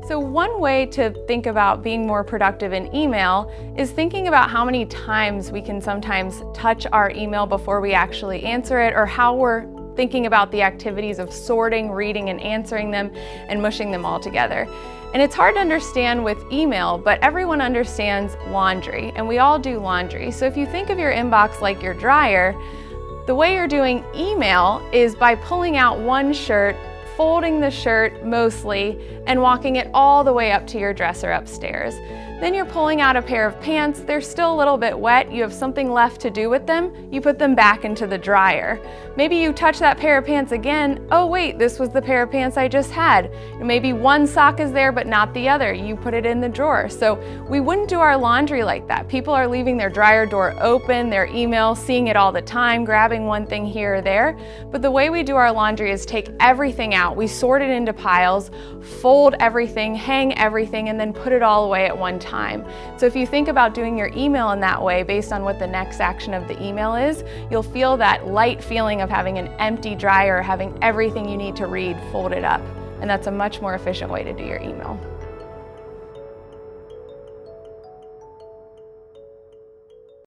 So one way to think about being more productive in email is thinking about how many times we can sometimes touch our email before we actually answer it, or how we're thinking about the activities of sorting, reading, and answering them, and mushing them all together. And it's hard to understand with email, but everyone understands laundry, and we all do laundry. So if you think of your inbox like your dryer, the way you're doing email is by pulling out one shirt, folding the shirt mostly, and walking it all the way up to your dresser upstairs. Then you're pulling out a pair of pants. They're still a little bit wet. You have something left to do with them. You put them back into the dryer. Maybe you touch that pair of pants again. Oh wait, this was the pair of pants I just had. Maybe one sock is there but not the other. You put it in the drawer. So we wouldn't do our laundry like that. People are leaving their dryer door open, their email, seeing it all the time, grabbing one thing here or there. But the way we do our laundry is take everything out. We sort it into piles, fold everything, hang everything, and then put it all away at one time. So if you think about doing your email in that way, based on what the next action of the email is, you'll feel that light feeling of having an empty dryer, having everything you need to read folded up. And that's a much more efficient way to do your email.